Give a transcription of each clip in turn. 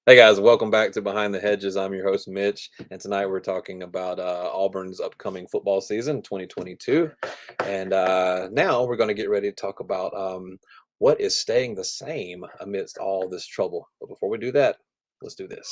Hey guys, welcome back to Behind the Hedges. I'm your host Mitch, and tonight we're talking about Auburn's upcoming football season 2022. And now we're going to get ready to talk about what is staying the same amidst all this trouble. But before we do that, let's do this.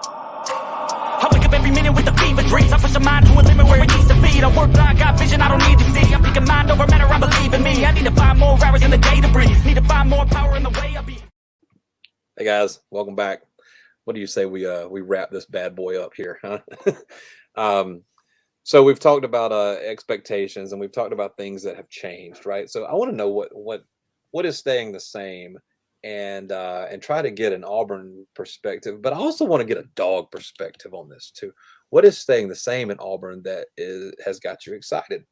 I wake up every minute with the fever dreams. I push the mind to a limit where it needs to be. I work blind, got vision I don't need to see. I'm picking mind over matter, I believe in me. I need to find more hours in the day to breathe. Need to find more power in the way I be. Hey guys, welcome back. What do you say we wrap this bad boy up here, huh? um, so we've talked about expectations and we've talked about things that have changed, right? So I want to know what is staying the same, and try to get an Auburn perspective, but I also want to get a dog perspective on this too. What is staying the same in Auburn that has got you excited?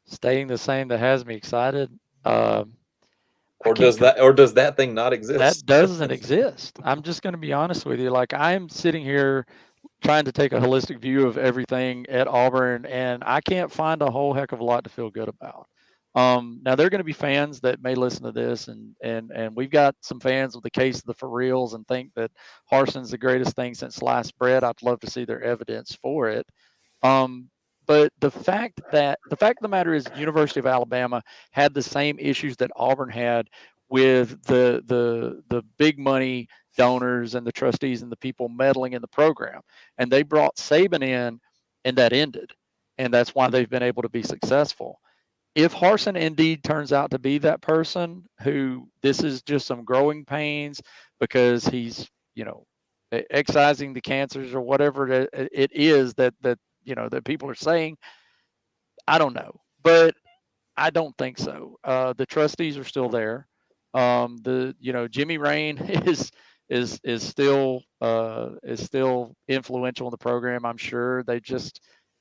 Staying the same that has me excited. Um, I Or can't. does that thing not That exist? doesn't exist. I'm just going to be honest with you. Like I'm sitting here trying to take a holistic view of everything at Auburn, and I can't find a whole heck of a lot to feel good about. Now there are going to be fans that may listen to this, and we've got some fans with the case of the for reals and think that Harson's the greatest thing since sliced bread. I'd love to see their evidence for it. Um, but the fact of the matter is, University of Alabama had the same issues that Auburn had with the big money donors and the trustees and the people meddling in the program, and they brought Saban in, and that ended, and that's why they've been able to be successful. If Harson indeed turns out to be that person who this is just some growing pains because he's excising the cancers or whatever it is that people are saying, I don't know, but I don't think so. The trustees are still there. The Jimmy Rain is still influential in the program. I'm sure they just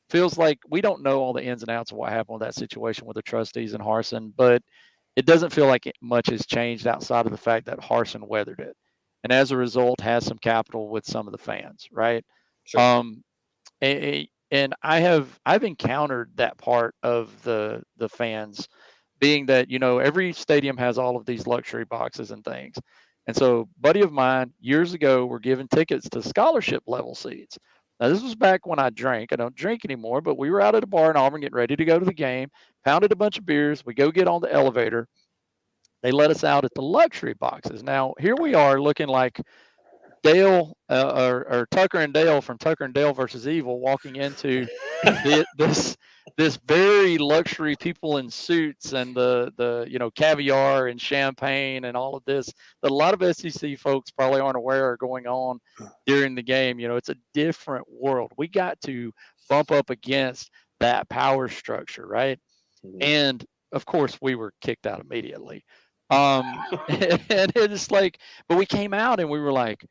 feels like we don't know all the ins and outs of what happened with that situation with the trustees and Harson, but it doesn't feel like much has changed outside of the fact that Harson weathered it, and as a result has some capital with some of the fans, right? Sure. Um, and I've encountered that part of the fans, being that every stadium has all of these luxury boxes and things, and so buddy of mine years ago were given tickets to scholarship level seats. Now this was back when I drank. I don't drink anymore, but we were out at a bar in Auburn getting ready to go to the game, pounded a bunch of beers. We go get on the elevator. They let us out at the luxury boxes. Now here we are looking like Dale or Tucker and Dale from Tucker and Dale versus Evil walking into this very luxury people in suits and the caviar and champagne and all of this that a lot of SEC folks probably aren't aware are going on during the game. It's a different world. We got to bump up against that power structure, right? Mhm. And of course, we were kicked out immediately. And it's like, but we came out and we were like,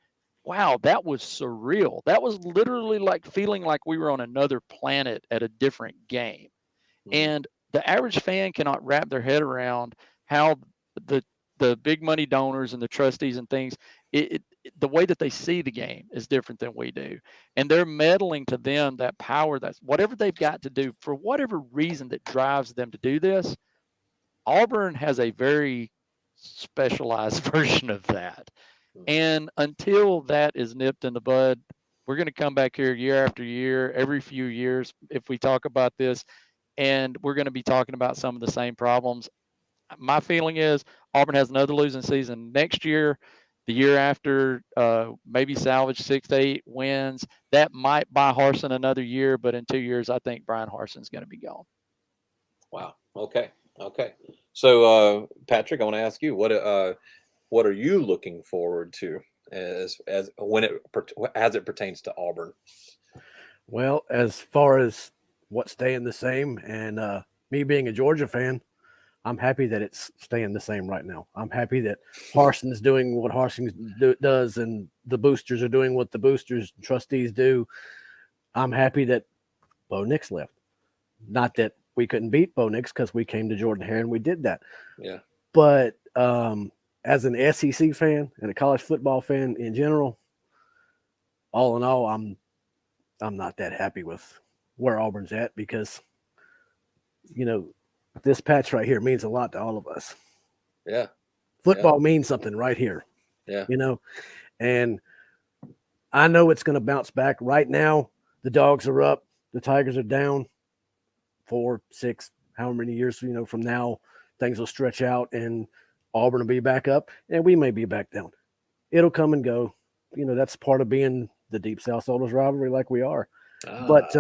wow, that was surreal. That was literally like feeling like we were on another planet at a different game. Mhm. And the average fan cannot wrap their head around how the the big money donors and the trustees and things, the way that they see the game is different than we do, and they're meddling to them that power, that's whatever they've got to do for whatever reason that drives them to do this. Auburn has a very specialized version of that. Mhm. And until that is nipped in the bud, we're going to come back here year after year, every few years, if we talk about this, and we're going to be talking about some of the same problems. My feeling is Auburn has another losing season next year. The year after, maybe salvage 6 to 8 wins. That might buy Harson another year, but in 2 years, I think Brian Harson's going to be gone. Wow. Okay. Okay. So, Patrick, I want to ask you what are you looking forward to as when as it pertains to Auburn? Well, as far as what's staying the same, and me being a Georgia fan, I'm happy that it's staying the same right now. I'm happy that Harson's doing what does, and the boosters are doing what the boosters trustees do. I'm happy that Bo Nix left. Not that we couldn't beat Bo Nix because we came to Jordan Hare and we did that. Yeah. But as an SEC fan and a college football fan in general, all in all, I'm not that happy with where Auburn's at because you know this patch right here means a lot to all of us. Yeah. Football means something right here. Yeah. You know, and I know it's going to bounce back. Right now, the Dogs are up, the Tigers are down. 4, 6, however many years, from now, things will stretch out and Auburn will be back up and we may be back down. It'll come and go. That's part of being the Deep South Soldiers rivalry like we are. But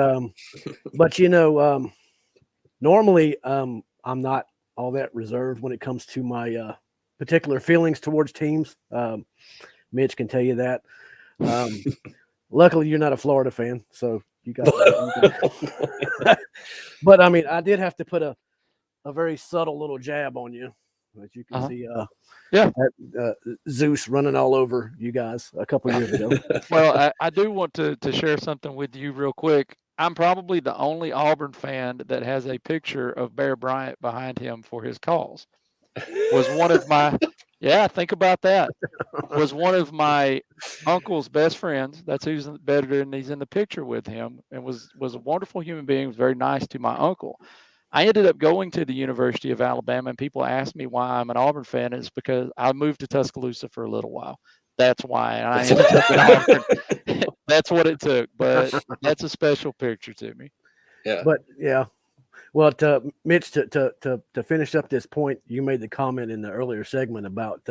normally I'm not all that reserved when it comes to my particular feelings towards teams. Mitch can tell you that. Luckily, you're not a Florida fan, so you got that. But I mean, I did have to put a very subtle little jab on you, as you can see. Zeus running all over you guys a couple years ago. Well, I do want to share something with you real quick. I'm probably the only Auburn fan that has a picture of Bear Bryant behind him for his calls. Was one of my think about that. Was one of my uncle's best friends. That's who's better, and he's in the picture with him, and was a wonderful human being. Was very nice to my uncle. I ended up going to the University of Alabama, and people ask me why I'm an Auburn fan. It's because I moved to Tuscaloosa for a little while. That's why, and I ended up in Auburn. That's what it took, but that's a special picture to me. Yeah. But yeah. Well, Mitch, to finish up this point, you made the comment in the earlier segment about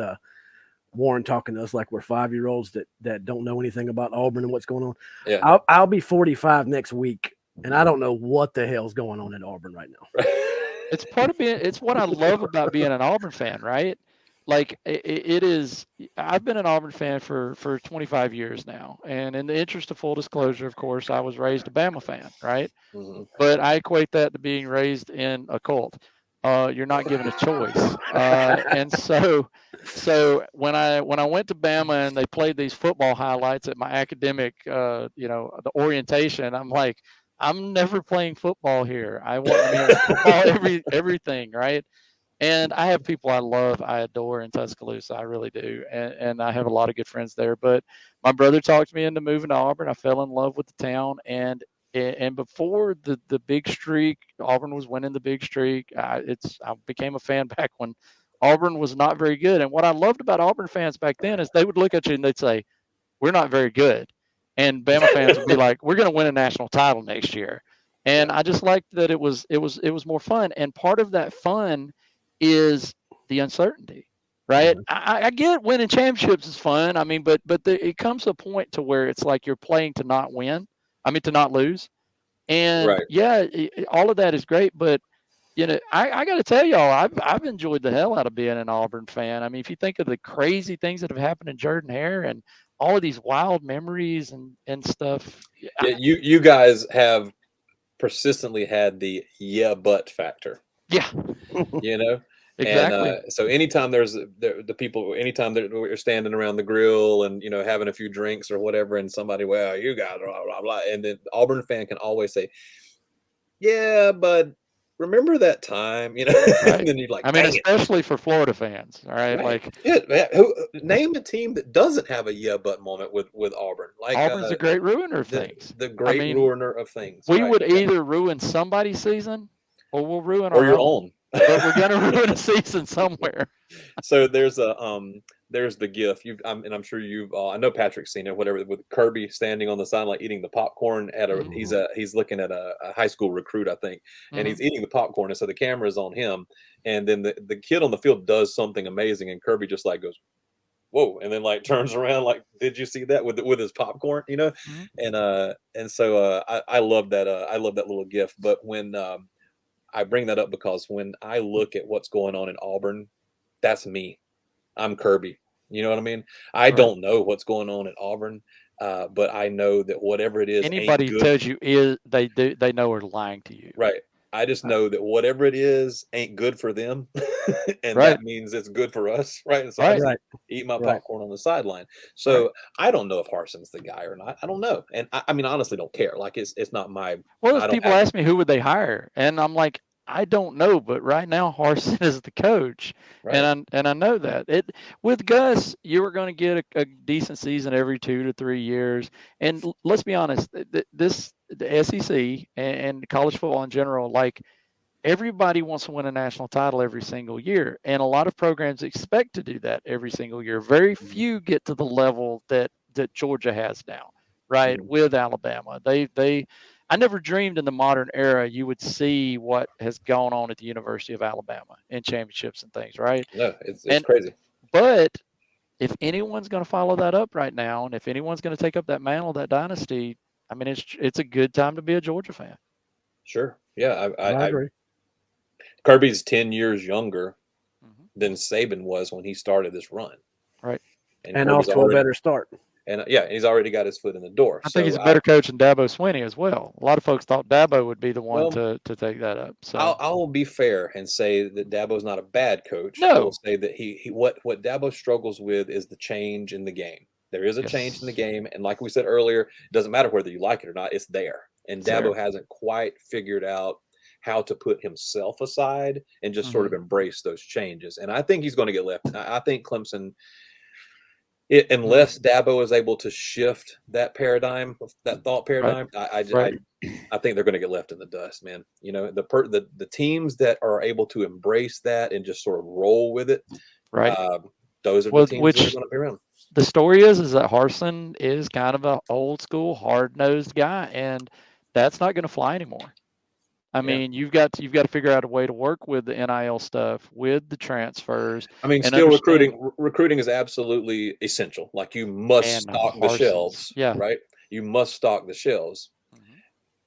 Warren talking to us like we're 5-year-olds that don't know anything about Auburn and what's going on. Yeah. I'll be 45 next week, and I don't know what the hell's going on in Auburn right now. It's part of being. It's what I love about being an Auburn fan, right? Like it is. I've been an Auburn fan for 25 years now, and in the interest of full disclosure, of course, I was raised a Bama fan, right? Mm-hmm. But I equate that to being raised in a cult. You're not given a choice, and so when I went to Bama and they played these football highlights at my academic, the orientation, I'm like, I'm never playing football here. I want football everything, right? And I have people I love, I adore in Tuscaloosa. I really do. And I have a lot of good friends there. But my brother talked me into moving to Auburn. I fell in love with the town. And before the big streak, Auburn was winning the big streak. I became a fan back when Auburn was not very good. And what I loved about Auburn fans back then is they would look at you and they'd say, we're not very good. And Bama fans would be like, we're going to win a national title next year. And I just liked that it was more fun. And part of that fun is the uncertainty, right? I get winning championships is fun. I mean, but it comes to a point to where it's like you're playing to not win. I mean, to not lose. And all of that is great. But, I got to tell y'all, I've enjoyed the hell out of being an Auburn fan. I mean, if you think of the crazy things that have happened in Jordan-Hare and all of these wild memories and stuff. Yeah, you guys have persistently had the but factor. Yeah. Exactly. And so anytime there's the people, anytime we're standing around the grill and, having a few drinks or whatever, and somebody, well, you guys, blah, blah, blah. And then the Auburn fan can always say, yeah, but remember that time, Right. And then you're like, I mean, especially for Florida fans. All right. Like, name a team that doesn't have a but moment with Auburn. Like Auburn's a great ruiner of things. The great ruiner of things. We would either ruin somebody's season or we'll ruin your own. But we're gonna ruin a season somewhere. So there's the GIF. I'm sure you've. I know Patrick's seen it. Whatever, with Kirby standing on the sideline eating the popcorn at a. Mm-hmm. He's looking at a high school recruit, I think, and he's eating the popcorn, and so the camera is on him, and then the kid on the field does something amazing, and Kirby just like goes, whoa, and then like turns around like, did you see that with his popcorn? Mm-hmm. And so I love that. I love that little GIF. But when I bring that up because when I look at what's going on in Auburn, that's me. I'm Kirby. You know what I mean? I don't know what's going on in Auburn, but I know that whatever it is, anybody who tells you they know are lying to you. Right. I just know that whatever it is ain't good for them, and that means it's good for us, right? And so I just eat my popcorn on the sideline. So I don't know if Harson's the guy or not. I don't know, and I mean, honestly, don't care. Like it's not my. Well, if people ask me who would they hire, and I'm like, I don't know, but right now Harsin is the coach, and I know that with Gus, you were going to get a decent season every 2 to 3 years, and let's be honest, the SEC and college football in general, like everybody wants to win a national title every single year, and a lot of programs expect to do that every single year. Very few get to the level that Georgia has now, right? Mhm. With Alabama, I never dreamed in the modern era you would see what has gone on at the University of Alabama in championships and things, right? No, it's And crazy. but if anyone's going to follow that up right now, and if anyone's going to take up that mantle, that dynasty, I mean, it's a good time to be a Georgia fan. Sure. Yeah. I agree. Kirby's 10 years younger Mm-hmm. than Saban was when he started this run. Right. And And Kirby's off to a better start. And yeah, he's already got his foot in the door. I think he's a better coach than Dabo Swinney as well. A lot of folks thought Dabo would be the one to take that up. So I'll be fair and say that Dabo's not a bad coach. No. I will say that what Dabo struggles with is the change in the game. There is a change in the game, and like we said earlier, it doesn't matter whether you like it or not, it's there. And Dabo hasn't quite figured out how to put himself aside and just sort of embrace those changes. And I think he's going to get left. I think Clemson, unless Dabo is able to shift that paradigm, that thought paradigm, I think they're going to get left in the dust, man. You know, the teams that are able to embrace that and just sort of roll with it, right? Those are the teams that are going to be around. The story is that Harsin is kind of an old school, hard nosed guy, and that's not going to fly anymore. I mean, you've got to figure out a way to work with the NIL stuff, with the transfers. I mean, still recruiting is absolutely essential. Like you must stock the shelves, right? You must stock the shelves.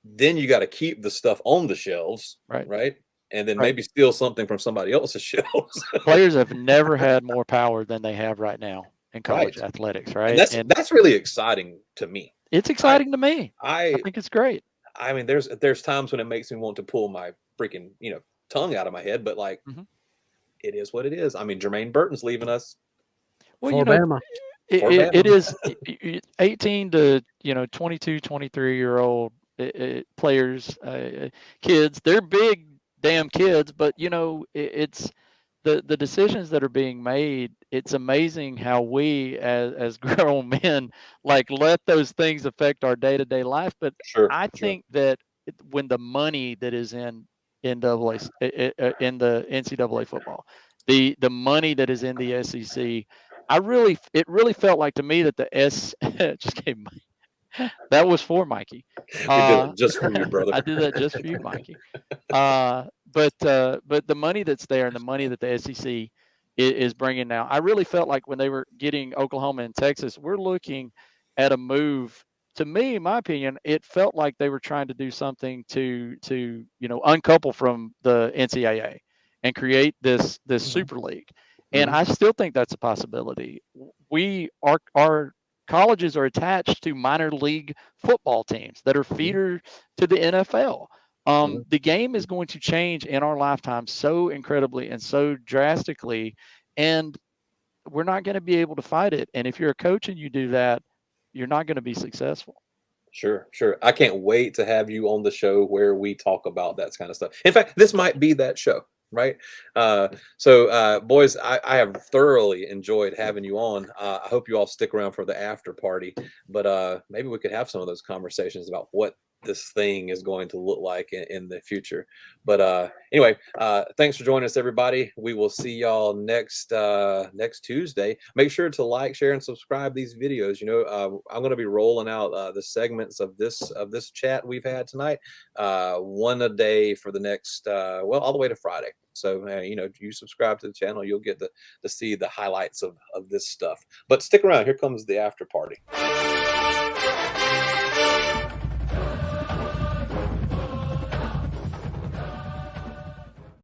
Then you got to keep the stuff on the shelves, right? And then maybe steal something from somebody else's shelves. Players have never had more power than they have right now in college athletics, right? And that's really exciting to me. It's exciting to me. I think it's great. I mean, there's times when it makes me want to pull my freaking tongue out of my head, but like, it is what it is. I mean, Jermaine Burton's leaving us. Well, it is 18 to 22, 23-year-old players, kids. They're big damn kids, but it's the decisions that are being made. It's amazing how we as grown men like let those things affect our day-to-day life. But I think that when the money that is in NCAA in the NCAA football, the money that is in the SEC, it really felt like to me that the just came. That was for Mikey. We did it just for you, brother. I did that just for you, Mikey. But the money that's there and the money that the SEC is bringing now, I really felt like when they were getting Oklahoma and Texas, we're looking at a move. To me, in my opinion, it felt like they were trying to do something to uncouple from the NCAA and create this super league. And I still think that's a possibility. Our colleges are attached to minor league football teams that are feeder to the NFL. The game is going to change in our lifetime so incredibly and so drastically, and we're not going to be able to fight it. And if you're a coach and you do that, you're not going to be successful. Sure. I can't wait to have you on the show where we talk about that kind of stuff. In fact, this might be that show. Right. So boys, I have thoroughly enjoyed having you on. I hope you all stick around for the after party, but maybe we could have some of those conversations about what this thing is going to look like in the future. But anyway, thanks for joining us, everybody. We will see y'all next Tuesday. Make sure to like, share, and subscribe these videos. I'm going to be rolling out the segments of this chat we've had tonight, one a day for the next all the way to Friday. So you subscribe to the channel, you'll get to see the highlights of this stuff. But stick around. Here comes the after party.